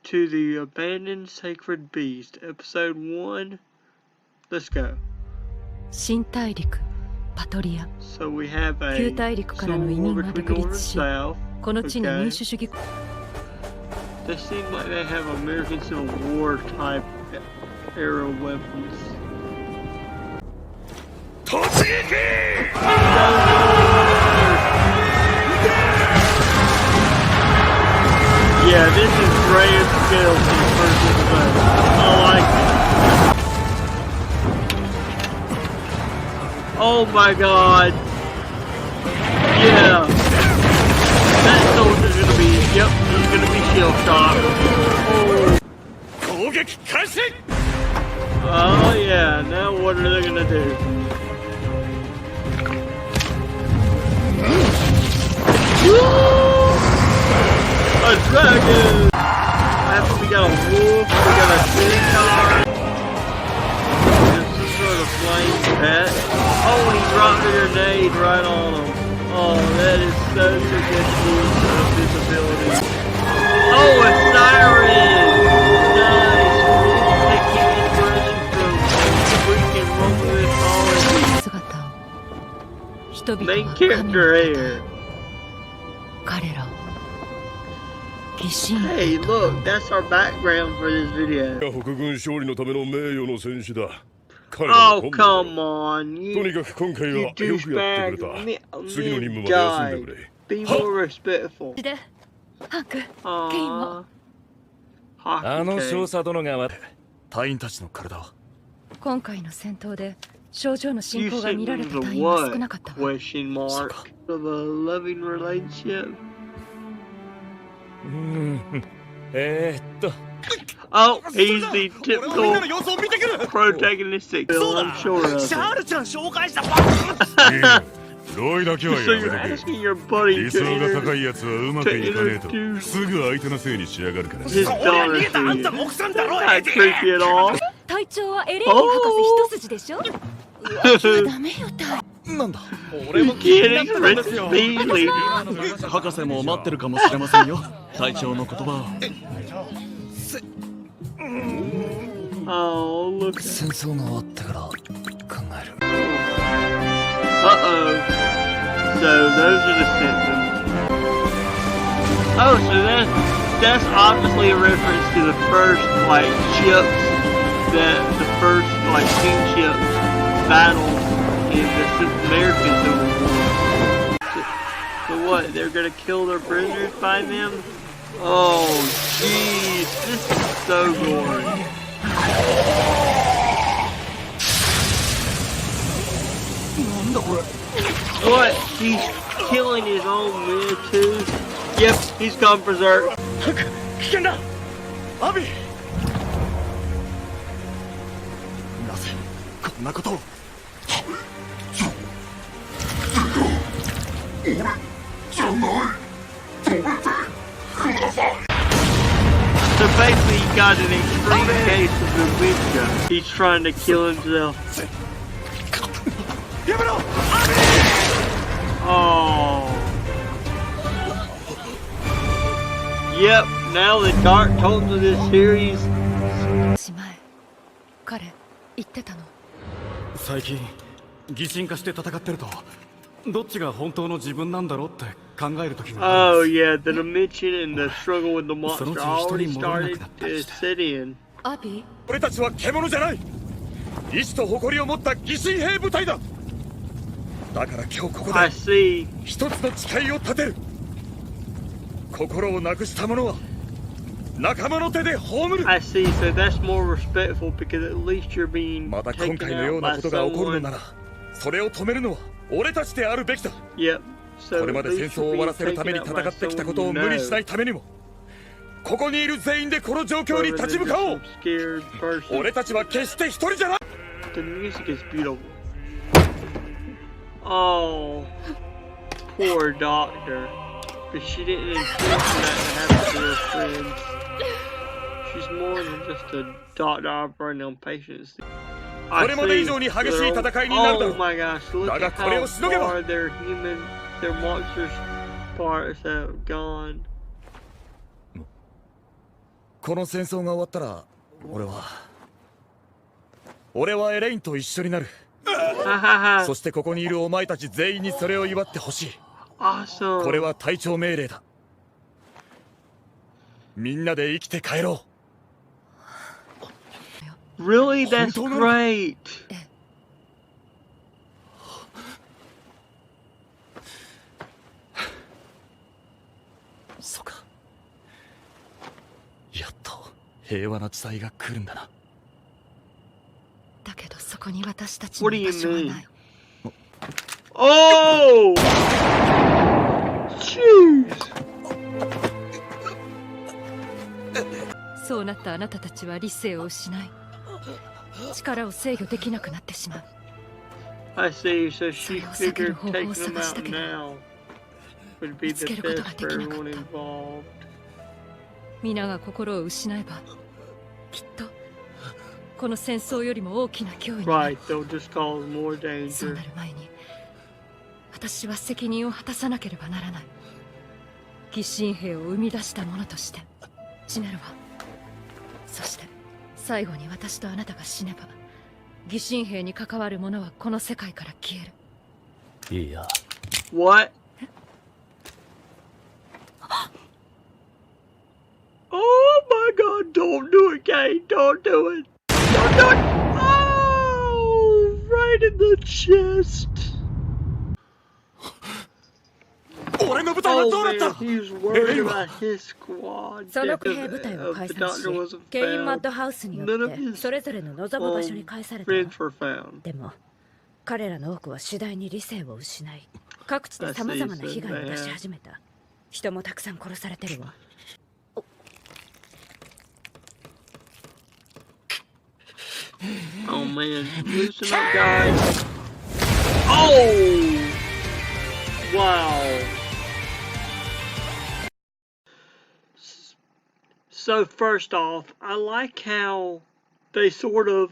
to the Abandoned Sacred Beast, Episode 1. Let's go. 新大陸パトリア So we have a 旧大陸からの移民が独立し、この地に民主主義 They seem like they have American Civil War type era weapons. Yeah, this is grand scale for the first episode. I like it. Oh my god. Yeah. That soldier's gonna be, yep, he's gonna be shell shocked. Oh yeah, now what are they gonna do? A dragon! After we got a wolf, we got a centaur. Some sort of flame pet. Oh, he dropped a grenade right on him. Oh, that is such a good use of his ability. Oh, a siren! Nice! Taking inspiration from freaking Roman mythology. Main character here. Hey, look, that's our background for this video. Oh, come on, you douchebag. Men die. Be more respectful. Aww. You sent them to what? Question mark. Of a loving relationship? Oh, he's the typical protagonistic villain, I'm sure of it. So you're asking your buddy to introduce his daughter to you. That's not creepy at all. You can't express feelings. Oh, look. Uh-oh. So those are the symptoms. Oh, so that's obviously a reference to the first, like, ships, the first, like, kingship battle in the American Civil War. So what, they're gonna kill their prisoners by them? Oh, jeez, this is so gory. What? He's killing his own men too? Yep, he's gone berserk. So basically he got an extreme case of dementia. He's trying to kill himself. Oh. Yep, now the dark tones of this series. 最近擬人化して戦ってるとどっちが本当の自分なんだろうって考える時が Oh yeah, the dimension and the struggle with the monster already started to set in. 俺たちは獣じゃない。意志と誇りを持った擬人兵部隊だ。だから今日ここで一つの誓いを立てる。心をなくした者は仲間の手で葬る。I see, so that's more respectful because at least you're being また今回のようなことが起こるのなら、それを止めるのは俺たちであるべきだ。Yep. これまで戦争を終わらせるために戦ってきたことを無理しないためにも、ここにいる全員でこの状況に立ち向かおう。俺たちは決して一人じゃない。The music is beautiful. Oh, poor doctor. But she didn't intend for that to happen to her friends. She's more than just a doctor operating on patients. I see. Oh my gosh, look at how far their monsters parts have gone. この戦争が終わったら俺はエレインと一緒になる。そしてここにいるお前たち全員にそれを祝ってほしい。これは隊長命令だ。みんなで生きて帰ろう。Really? That's great. そうか。やっと平和な時代が来るんだな。だけどそこに私たちに場所はない。Oh! Jeez! そうなったあなたたちは理性を失い、力を制御できなくなってしまう。I see, so she figured taking them out now would be the best for everyone involved. 皆が心を失えば、きっとこの戦争よりも大きな脅威になる。Right, they'll just cause more そう danger. なる前に、私は責任を果たさなければならない。疑心兵を生み出した者として死ねるわ。そして最後に私とあなたが死ねば、疑心兵に関わる者はこの世界から消える。いや。What? Oh my god, don't do it, Kate. Don't do it. Don't do it. Oh, right in the chest. Oh man, he's worried about his squad. その騎兵部隊を解散し、ケインマッドハウスによってそれぞれの望む場所に返されたわ。でも彼らの多くは次第に理性を失い、各地で様々な被害を出し始めた。人もたくさん殺されてるわ。Oh man, loosen up, guys. Oh! Wow. So first off, I like how they sort of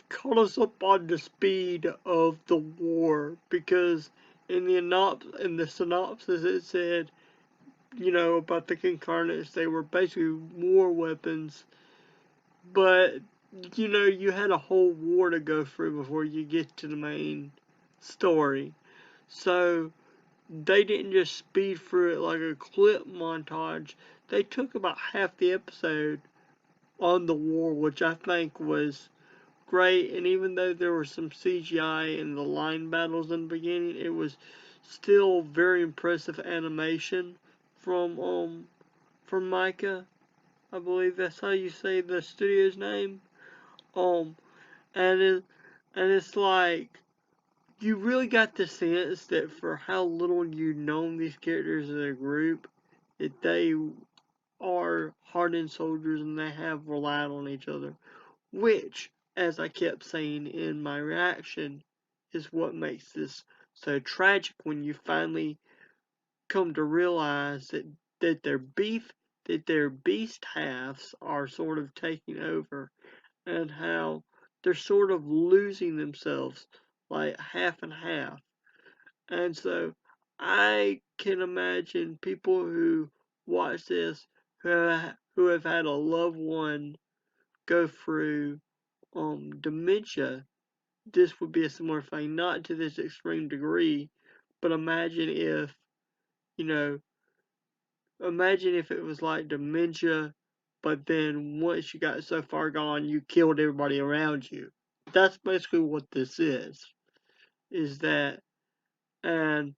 caught us up on the speed of the war, because in the synopsis it said, you know, about the Incarnates, they were basically war weapons, but you know, you had a whole war to go through before you get to the main story. So they didn't just speed through it like a clip montage. They took about half the episode on the war, which I think was great. And even though there was some CGI in the line battles in the beginning, it was still very impressive animation from Micah. I believe that's how you say the studio's name. And it's like, you really got the sense that for how little you've known these characters as a group, that they are hardened soldiers and they have relied on each other. Which, as I kept saying in my reaction, is what makes this so tragic when you finally come to realize that their beast halves are sort of taking over, and how they're sort of losing themselves, like half and half. And so I can imagine people who watch this who have had a loved one go through dementia. This would be a similar thing, not to this extreme degree, but imagine if, you know, imagine if it was like dementia, but then once you got so far gone, you killed everybody around you. That's basically what this is that, and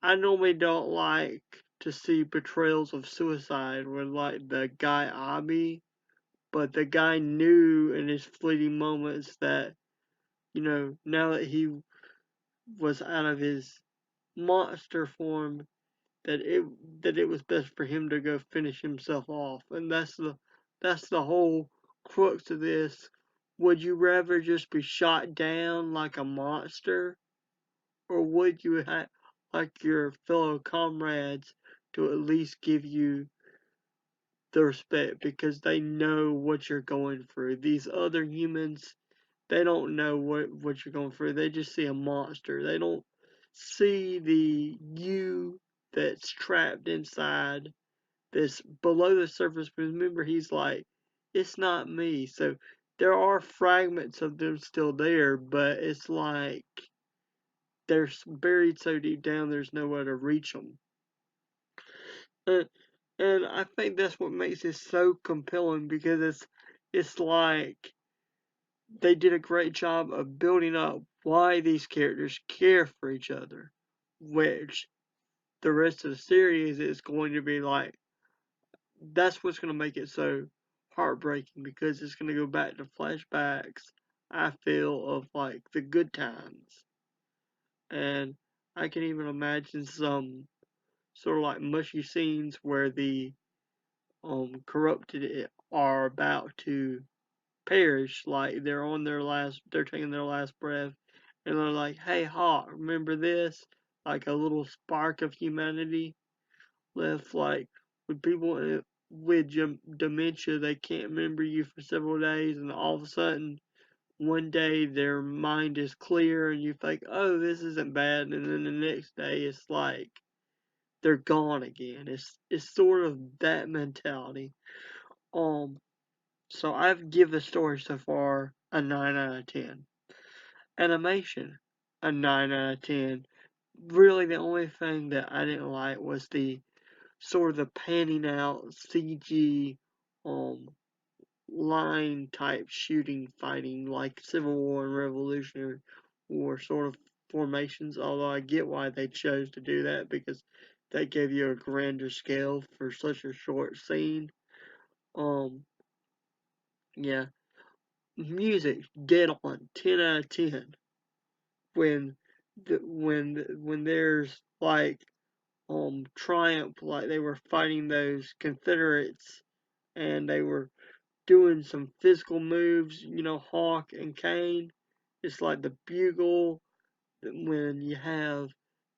I normally don't like to see portrayals of suicide where, like, the guy Abi, but the guy knew in his fleeting moments that, you know, now that he was out of his monster form, that it was best for him to go finish himself off. And that's the whole crux of this. Would you rather just be shot down like a monster, or would you like your fellow comrades to at least give you the respect because they know what you're going through? These other humans, they don't know what you're going through. They just see a monster. They don't see the you that's trapped inside this below the surface. But remember, he's like, it's not me. So there are fragments of them still there, but it's like they're buried so deep down, there's nowhere to reach them. And I think that's what makes it so compelling, because it's like they did a great job of building up why these characters care for each other, which the rest of the series is going to be like, that's what's going to make it so heartbreaking, because it's going to go back to flashbacks, I feel, of like the good times. And I can even imagine some sort of like mushy scenes where the corrupted are about to perish, like they're taking their last breath, and they're like, hey Hawk, remember this? Like a little spark of humanity left, like with people with dementia, they can't remember you for several days, and all of a sudden one day their mind is clear and you think, oh, this isn't bad, and then the next day it's like they're gone again. It's sort of that mentality. So I've give the story so far a 9 out of 10. Animation, a 9 out of 10. Really, the only thing that I didn't like was the sort of the panning out CG line type shooting fighting like Civil War and Revolutionary War sort of formations, although I get why they chose to do that, because they gave you a grander scale for such a short scene. Yeah. Music, dead on, 10 out of 10. When there's like triumph, like they were fighting those Confederates and they were doing some physical moves, Hawk and Kane. It's like the bugle, when you have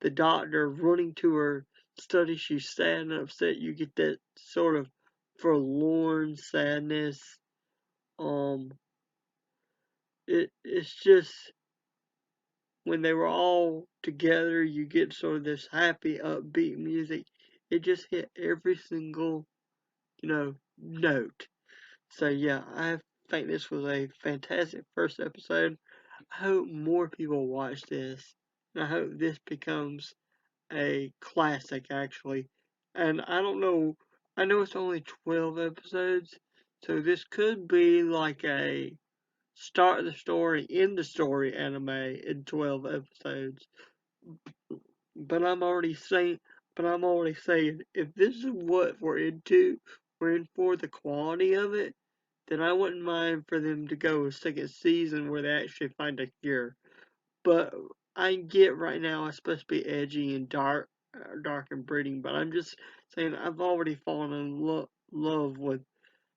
the doctor running to her study, she's sad and upset, you get that sort of forlorn sadness. Um it's just, when they were all together, you get sort of this happy, upbeat music. It just hit every single, note. So yeah, I think this was a fantastic first episode. I hope more people watch this, and I hope this becomes a classic, actually. And I don't know, I know it's only 12 episodes, so this could be like a start the story, end the story anime in 12 episodes. But I'm already saying, if this is what we're in for the quality of it, then I wouldn't mind for them to go a second season where they actually find a cure. But I get right now it's supposed to be edgy and dark and brooding. But I'm just saying, I've already fallen in love with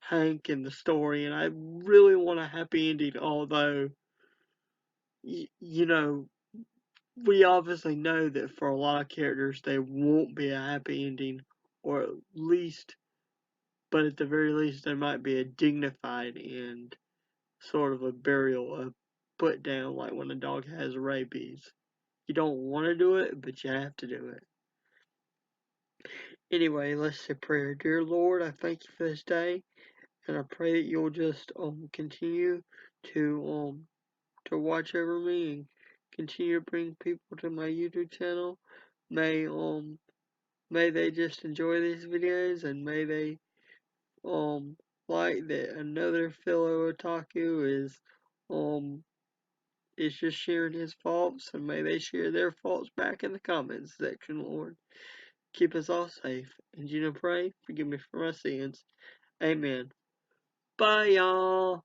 Hank and the story, and I really want a happy ending. Although, you know, we obviously know that for a lot of characters, there won't be a happy ending, or but at the very least, there might be a dignified end, sort of a burial, a put down, like when a dog has rabies. You don't want to do it, but you have to do it. Anyway, let's say prayer. Dear Lord, I thank you for this day, and I pray that you'll just continue to watch over me and continue to bring people to my YouTube channel. May May they just enjoy these videos, and may they like that another fellow otaku is just sharing his faults, and may they share their faults back in the comments section, Lord. Keep us all safe. And pray, forgive me for my sins. Amen. Bye, y'all.